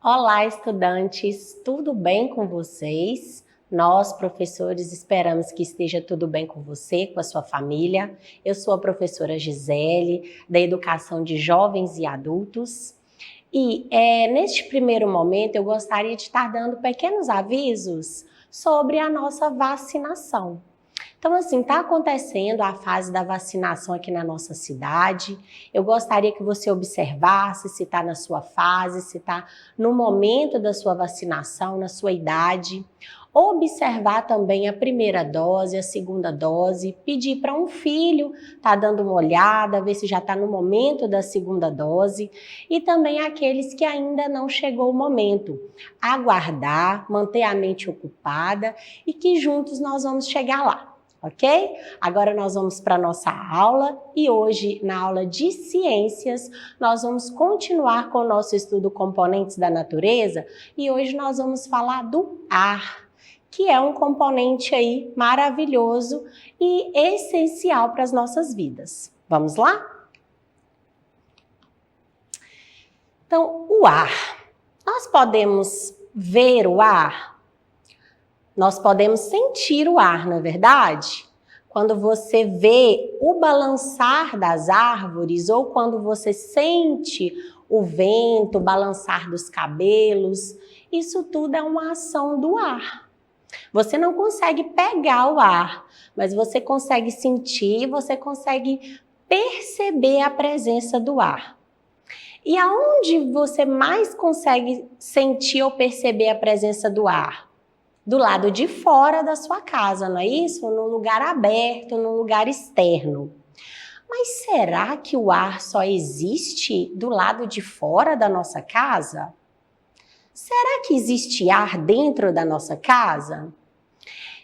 Olá, estudantes, tudo bem com vocês? Nós, professores, esperamos que esteja tudo bem com você, com a sua família. Eu sou a professora Gisele, da Educação de Jovens e Adultos. E neste primeiro momento, eu gostaria de estar dando pequenos avisos sobre a nossa vacinação. Então, assim, está acontecendo a fase da vacinação aqui na nossa cidade. Eu gostaria que você observasse se está na sua fase, se está no momento da sua vacinação, na sua idade. Observar também a primeira dose, a segunda dose, pedir para um filho estar dando uma olhada, ver se já está no momento da segunda dose. E também aqueles que ainda não chegou o momento. Aguardar, manter a mente ocupada e que juntos nós vamos chegar lá. Ok? Agora nós vamos para a nossa aula e hoje, na aula de ciências, nós vamos continuar com o nosso estudo componentes da natureza e hoje nós vamos falar do ar, que é um componente aí maravilhoso e essencial para as nossas vidas. Vamos lá? Então, o ar. Nós podemos ver o ar? Nós podemos sentir o ar, não é verdade? Quando você vê o balançar das árvores ou quando você sente o vento balançar dos cabelos, isso tudo é uma ação do ar. Você não consegue pegar o ar, mas você consegue sentir, você consegue perceber a presença do ar. E aonde você mais consegue sentir ou perceber a presença do ar? Do lado de fora da sua casa, não é isso? Num lugar aberto, num lugar externo. Mas será que o ar só existe do lado de fora da nossa casa? Será que existe ar dentro da nossa casa?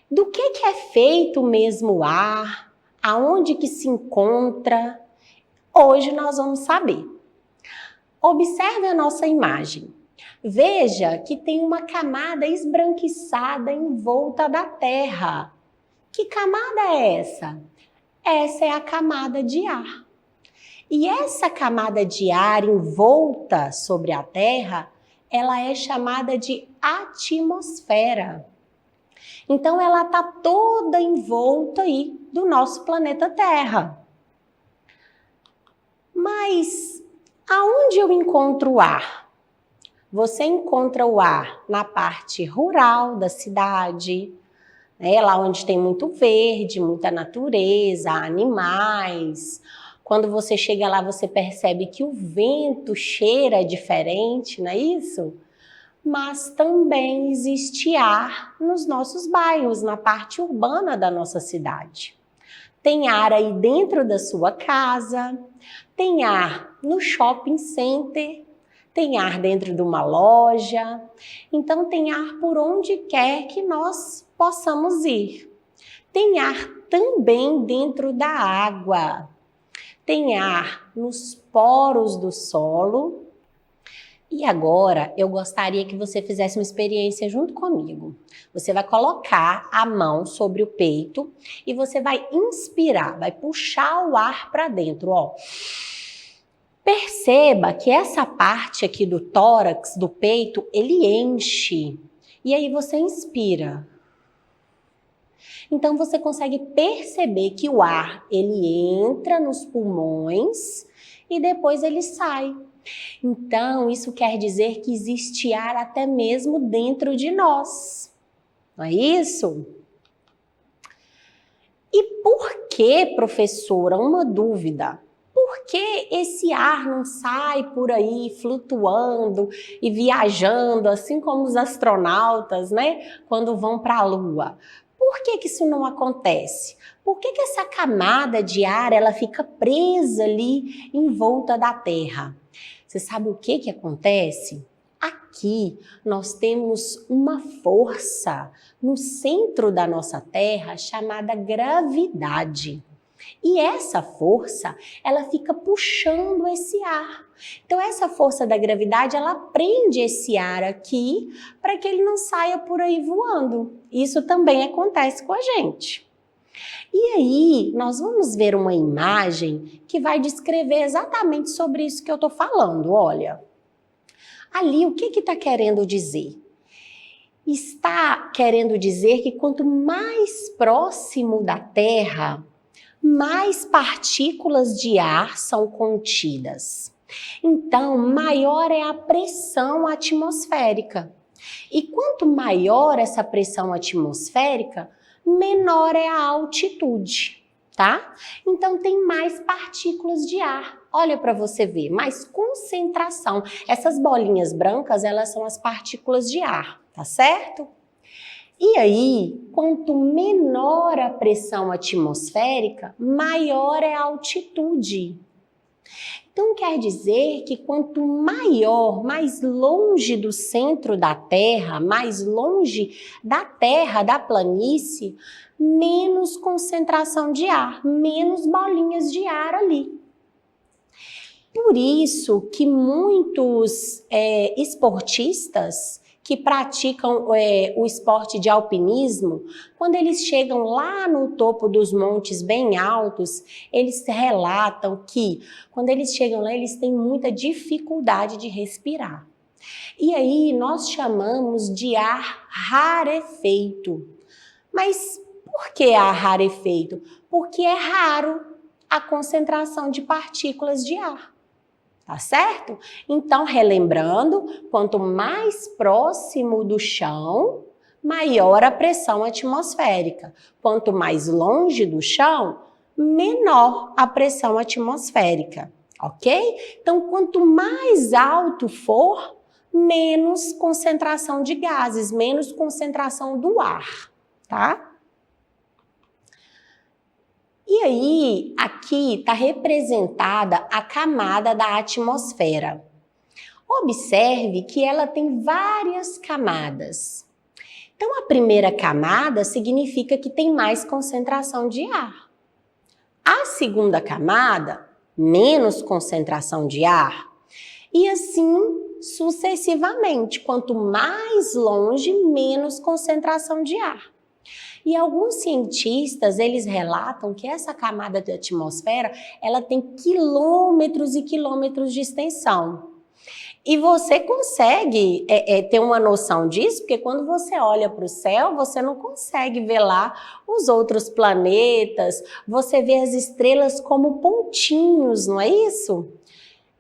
Do que é feito mesmo o ar? Aonde que se encontra? Hoje nós vamos saber. Observe a nossa imagem. Veja que tem uma camada esbranquiçada em volta da Terra. Que camada é essa? Essa é a camada de ar. E essa camada de ar envolta sobre a Terra, ela é chamada de atmosfera. Então, ela está toda envolta aí do nosso planeta Terra. Mas aonde eu encontro o ar? Você encontra o ar na parte rural da cidade, né? Lá onde tem muito verde, muita natureza, animais. Quando você chega lá, você percebe que o vento cheira diferente, não é isso? Mas também existe ar nos nossos bairros, na parte urbana da nossa cidade. Tem ar aí dentro da sua casa, tem ar no shopping center, tem ar dentro de uma loja, então tem ar por onde quer que nós possamos ir. Tem ar também dentro da água, tem ar nos poros do solo. E agora eu gostaria que você fizesse uma experiência junto comigo. Você vai colocar a mão sobre o peito e você vai inspirar, vai puxar o ar para dentro, ó. Perceba que essa parte aqui do tórax, do peito, ele enche. E aí você inspira. Então você consegue perceber que o ar, ele entra nos pulmões e depois ele sai. Então isso quer dizer que existe ar até mesmo dentro de nós. Não é isso? E por que, professora, uma dúvida? Por que esse ar não sai por aí flutuando e viajando, assim como os astronautas, né? Quando vão para a Lua? Por que isso não acontece? Por que essa camada de ar ela fica presa ali em volta da Terra? Você sabe o que acontece? Aqui nós temos uma força no centro da nossa Terra chamada gravidade. E essa força, ela fica puxando esse ar. Então essa força da gravidade, ela prende esse ar aqui para que ele não saia por aí voando. Isso também acontece com a gente. E aí, nós vamos ver uma imagem que vai descrever exatamente sobre isso que eu estou falando, olha. Ali, o que está querendo dizer? Está querendo dizer que quanto mais próximo da Terra, mais partículas de ar são contidas. Então, maior é a pressão atmosférica. E quanto maior essa pressão atmosférica, menor é a altitude, tá? Então, tem mais partículas de ar. Olha para você ver, mais concentração. Essas bolinhas brancas, elas são as partículas de ar, tá certo? E aí, quanto menor a pressão atmosférica, maior é a altitude. Então, quer dizer que quanto maior, mais longe do centro da Terra, mais longe da Terra, da planície, menos concentração de ar, menos bolinhas de ar ali. Por isso que muitos esportistas que praticam o esporte de alpinismo, quando eles chegam lá no topo dos montes bem altos, eles relatam que quando eles chegam lá, eles têm muita dificuldade de respirar. E aí nós chamamos de ar rarefeito. Mas por que ar rarefeito? Porque é raro a concentração de partículas de ar. Tá certo? Então, relembrando, quanto mais próximo do chão, maior a pressão atmosférica. Quanto mais longe do chão, menor a pressão atmosférica, ok? Então, quanto mais alto for, menos concentração de gases, menos concentração do ar, tá? E aí, aqui está representada a camada da atmosfera. Observe que ela tem várias camadas. Então, a primeira camada significa que tem mais concentração de ar. A segunda camada, menos concentração de ar. E assim sucessivamente. Quanto mais longe, menos concentração de ar. E alguns cientistas, eles relatam que essa camada da atmosfera, ela tem quilômetros e quilômetros de extensão. E você consegue ter uma noção disso, porque quando você olha para o céu, você não consegue ver lá os outros planetas, você vê as estrelas como pontinhos, não é isso?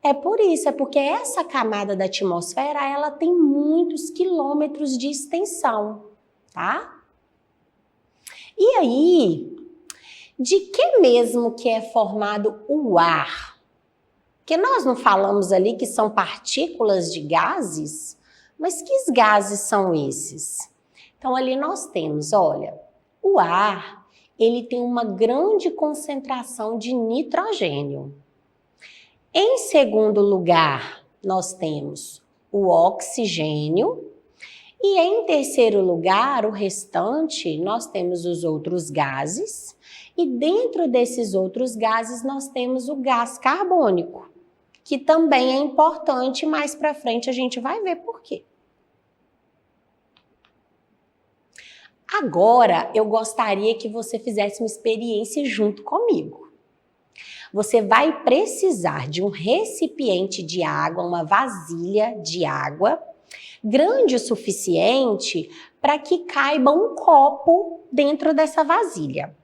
É por isso, é porque essa camada da atmosfera, ela tem muitos quilômetros de extensão, tá? E aí, de que mesmo que é formado o ar? Porque nós não falamos ali que são partículas de gases, mas que gases são esses? Então ali nós temos, olha, o ar, ele tem uma grande concentração de nitrogênio. Em segundo lugar, nós temos o oxigênio. E em terceiro lugar, o restante, nós temos os outros gases. E dentro desses outros gases, nós temos o gás carbônico, que também é importante, mais para frente a gente vai ver por quê. Agora, eu gostaria que você fizesse uma experiência junto comigo. Você vai precisar de um recipiente de água, uma vasilha de água, grande o suficiente para que caiba um copo dentro dessa vasilha.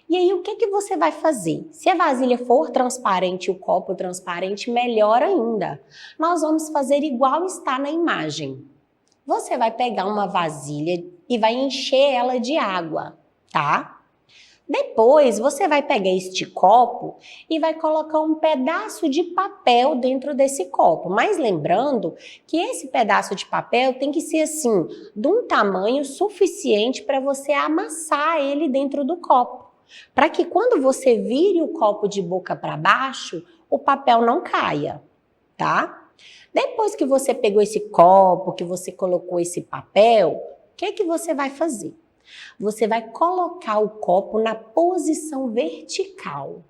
E aí, o que você vai fazer? Se a vasilha for transparente e o copo transparente, melhor ainda. Nós vamos fazer igual está na imagem. Você vai pegar uma vasilha e vai encher ela de água, tá? Depois, você vai pegar este copo e vai colocar um pedaço de papel dentro desse copo. Mas lembrando que esse pedaço de papel tem que ser assim, de um tamanho suficiente para você amassar ele dentro do copo. Para que quando você vire o copo de boca para baixo, o papel não caia, tá? Depois que você pegou esse copo, que você colocou esse papel, o que você vai fazer? Você vai colocar o copo na posição vertical,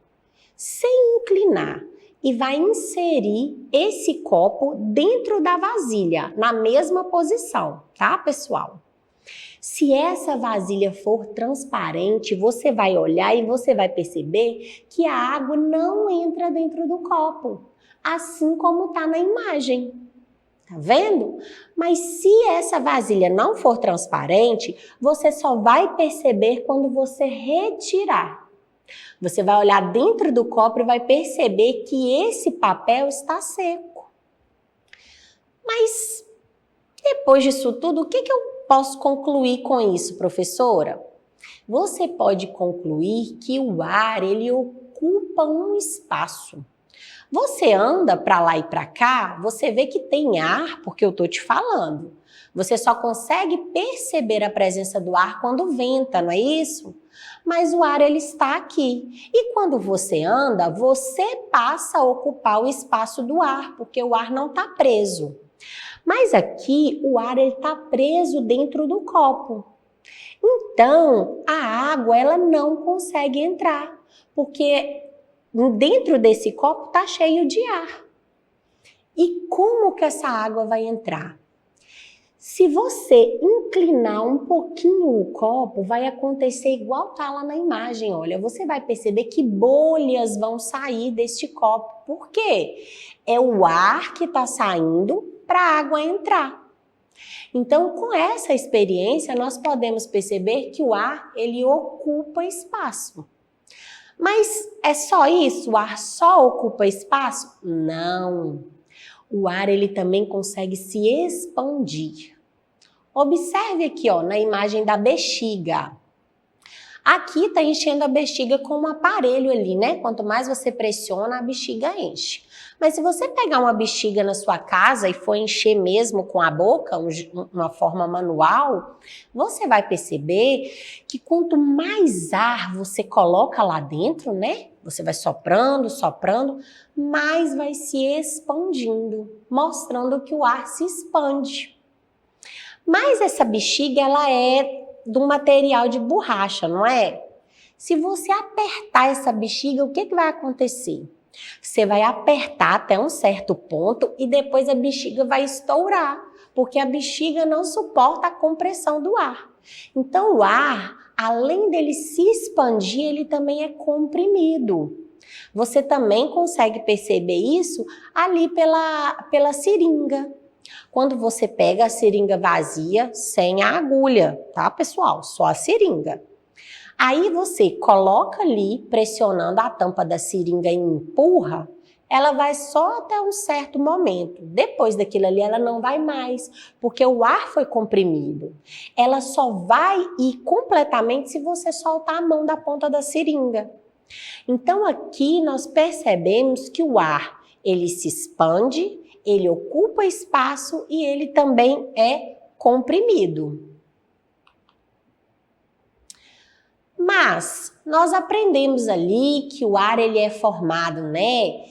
sem inclinar, e vai inserir esse copo dentro da vasilha, na mesma posição, tá, pessoal? Se essa vasilha for transparente, você vai olhar e você vai perceber que a água não entra dentro do copo, assim como está na imagem. Tá vendo? Mas se essa vasilha não for transparente, você só vai perceber quando você retirar. Você vai olhar dentro do copo e vai perceber que esse papel está seco. Mas depois disso tudo, o que eu posso concluir com isso, professora? Você pode concluir que o ar, ele ocupa um espaço. Você anda para lá e para cá, você vê que tem ar, porque eu estou te falando. Você só consegue perceber a presença do ar quando venta, não é isso? Mas o ar, ele está aqui. E quando você anda, você passa a ocupar o espaço do ar, porque o ar não está preso. Mas aqui, o ar está preso dentro do copo. Então, a água, ela não consegue entrar, porque dentro desse copo está cheio de ar. E como que essa água vai entrar? Se você inclinar um pouquinho o copo, vai acontecer igual está lá na imagem. Olha, você vai perceber que bolhas vão sair deste copo. Por quê? É o ar que está saindo para a água entrar. Então, com essa experiência, nós podemos perceber que o ar, ele ocupa espaço. Mas é só isso? O ar só ocupa espaço? Não. O ar, ele também consegue se expandir. Observe aqui, ó, na imagem da bexiga. Aqui está enchendo a bexiga com um aparelho ali, né? Quanto mais você pressiona, a bexiga enche. Mas se você pegar uma bexiga na sua casa e for encher mesmo com a boca, uma forma manual, você vai perceber que quanto mais ar você coloca lá dentro, né? Você vai soprando, soprando, mais vai se expandindo, mostrando que o ar se expande. Mas essa bexiga, ela é de um material de borracha, não é? Se você apertar essa bexiga, o que vai acontecer? Você vai apertar até um certo ponto e depois a bexiga vai estourar, porque a bexiga não suporta a compressão do ar. Então o ar, além dele se expandir, ele também é comprimido. Você também consegue perceber isso ali pela seringa. Quando você pega a seringa vazia, sem a agulha, tá, pessoal? Só a seringa. Aí você coloca ali, pressionando a tampa da seringa e empurra, ela vai só até um certo momento. Depois daquilo ali, ela não vai mais, porque o ar foi comprimido. Ela só vai ir completamente se você soltar a mão da ponta da seringa. Então aqui nós percebemos que o ar, ele se expande, ele ocupa espaço e ele também é comprimido. Mas nós aprendemos ali que o ar, ele é formado, né,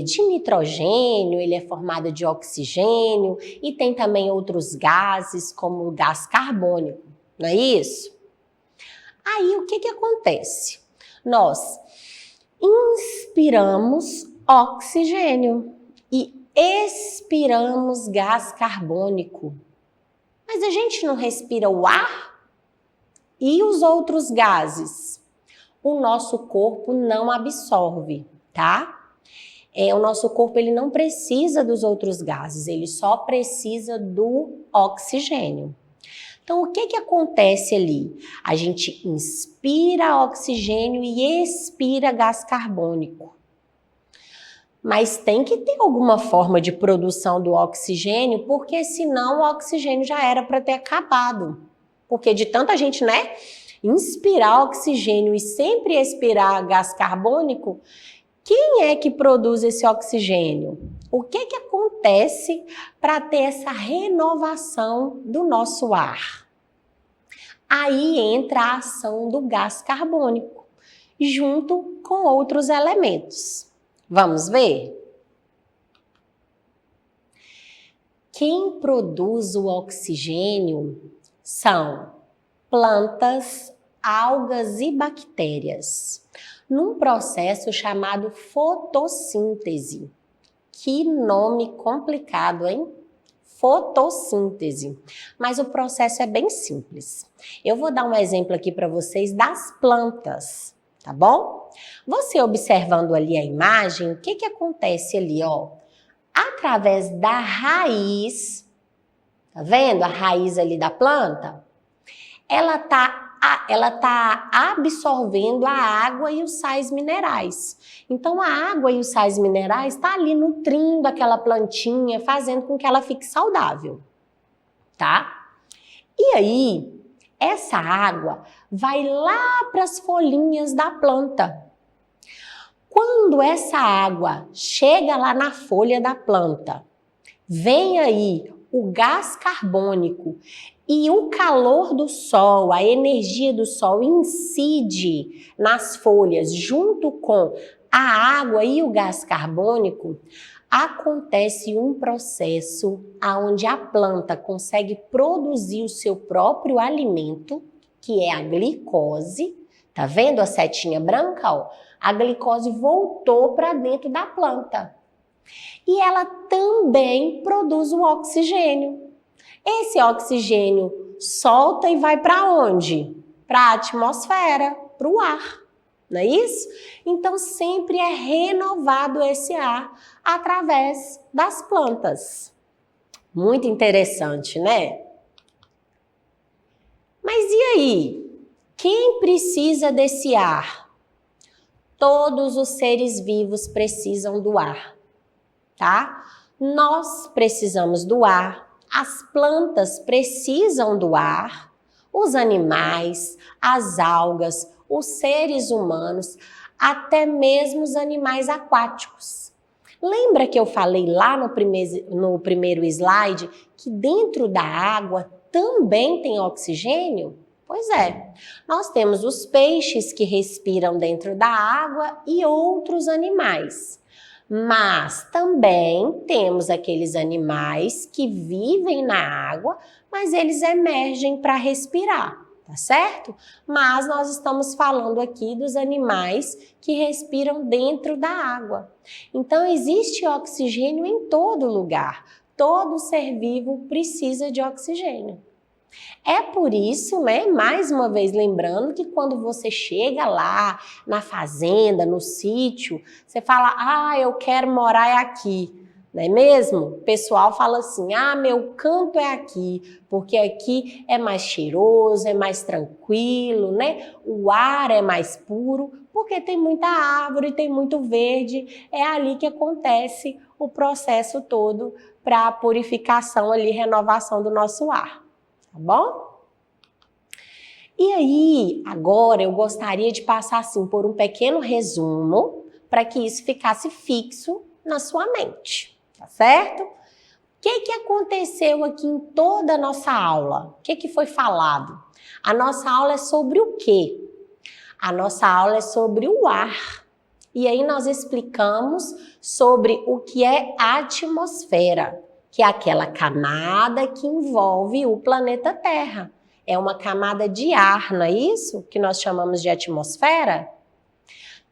de nitrogênio, ele é formado de oxigênio e tem também outros gases, como o gás carbônico, não é isso? Aí o que acontece? Nós inspiramos oxigênio e expiramos gás carbônico. Mas a gente não respira o ar? E os outros gases? O nosso corpo não absorve, tá? O nosso corpo, ele não precisa dos outros gases, ele só precisa do oxigênio. Então, o que acontece ali? A gente inspira oxigênio e expira gás carbônico. Mas tem que ter alguma forma de produção do oxigênio, porque senão o oxigênio já era para ter acabado. Porque de tanta gente, né, inspirar oxigênio e sempre expirar gás carbônico, quem é que produz esse oxigênio? O que acontece para ter essa renovação do nosso ar? Aí entra a ação do gás carbônico, junto com outros elementos. Vamos ver? Quem produz o oxigênio são plantas, algas e bactérias, num processo chamado fotossíntese. Que nome complicado, hein? Fotossíntese. Mas o processo é bem simples. Eu vou dar um exemplo aqui para vocês das plantas, tá bom? Você observando ali a imagem, o que acontece ali, ó? através da raiz, tá vendo a raiz ali da planta? Ela tá absorvendo a água e os sais minerais. Então, a água e os sais minerais tá ali nutrindo aquela plantinha, fazendo com que ela fique saudável, tá? E aí, essa água vai lá para as folhinhas da planta. Quando essa água chega lá na folha da planta, vem aí o gás carbônico e o calor do sol, a energia do sol incide nas folhas junto com a água e o gás carbônico, acontece um processo onde a planta consegue produzir o seu próprio alimento, que é a glicose. Tá vendo a setinha branca? Ó? A glicose voltou para dentro da planta. E ela também produz o oxigênio. Esse oxigênio solta e vai para onde? Para a atmosfera, para o ar. Não é isso? Então, sempre é renovado esse ar através das plantas. Muito interessante, né? Mas e aí? Quem precisa desse ar? Todos os seres vivos precisam do ar, tá? Nós precisamos do ar, as plantas precisam do ar, os animais, as algas, os seres humanos, até mesmo os animais aquáticos. Lembra que eu falei lá no primeiro slide que dentro da água também tem oxigênio? Pois é, nós temos os peixes que respiram dentro da água e outros animais. Mas também temos aqueles animais que vivem na água, mas eles emergem para respirar, tá certo? Mas nós estamos falando aqui dos animais que respiram dentro da água. Então existe oxigênio em todo lugar. Todo ser vivo precisa de oxigênio. É por isso, né, mais uma vez lembrando que quando você chega lá na fazenda, no sítio, você fala, eu quero morar aqui, não é mesmo? O pessoal fala assim, meu canto é aqui, porque aqui é mais cheiroso, é mais tranquilo, né? O ar é mais puro, porque tem muita árvore, tem muito verde, é ali que acontece o processo todo para a purificação ali, renovação do nosso ar. Tá bom? E aí, agora eu gostaria de passar assim por um pequeno resumo para que isso ficasse fixo na sua mente, tá certo? O que aconteceu aqui em toda a nossa aula? O que foi falado? A nossa aula é sobre o quê? A nossa aula é sobre o ar. E aí nós explicamos sobre o que é a atmosfera, que é aquela camada que envolve o planeta Terra. É uma camada de ar, não é isso? Que nós chamamos de atmosfera?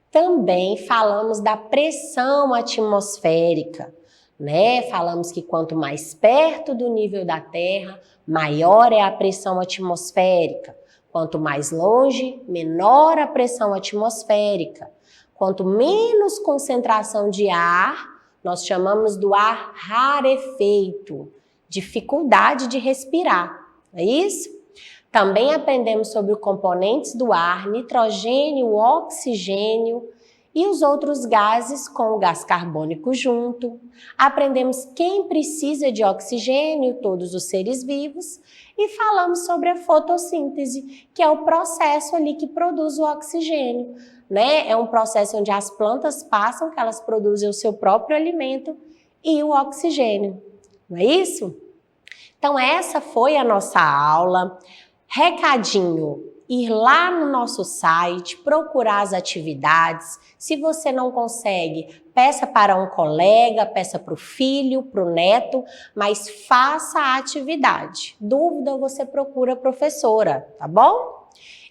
Também falamos da pressão atmosférica, né? Falamos que quanto mais perto do nível da Terra, maior é a pressão atmosférica. Quanto mais longe, menor a pressão atmosférica. Quanto menos concentração de ar, nós chamamos do ar rarefeito, dificuldade de respirar, não é isso? Também aprendemos sobre os componentes do ar, nitrogênio, oxigênio e os outros gases com o gás carbônico junto. Aprendemos quem precisa de oxigênio, todos os seres vivos, e falamos sobre a fotossíntese, que é o processo ali que produz o oxigênio, né? É um processo onde as plantas passam, que elas produzem o seu próprio alimento e o oxigênio, não é isso? Então essa foi a nossa aula. Recadinho, ir lá no nosso site, procurar as atividades. Se você não consegue, peça para um colega, peça para o filho, para o neto, mas faça a atividade. Dúvida, você procura a professora, tá bom?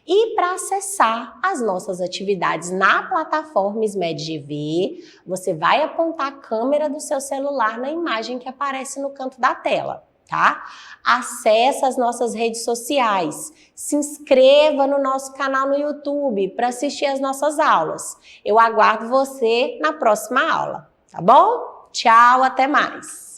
E para acessar as nossas atividades na plataforma SMED-GV, você vai apontar a câmera do seu celular na imagem que aparece no canto da tela, tá? Acesse as nossas redes sociais, se inscreva no nosso canal no YouTube para assistir as nossas aulas. Eu aguardo você na próxima aula, tá bom? Tchau, até mais.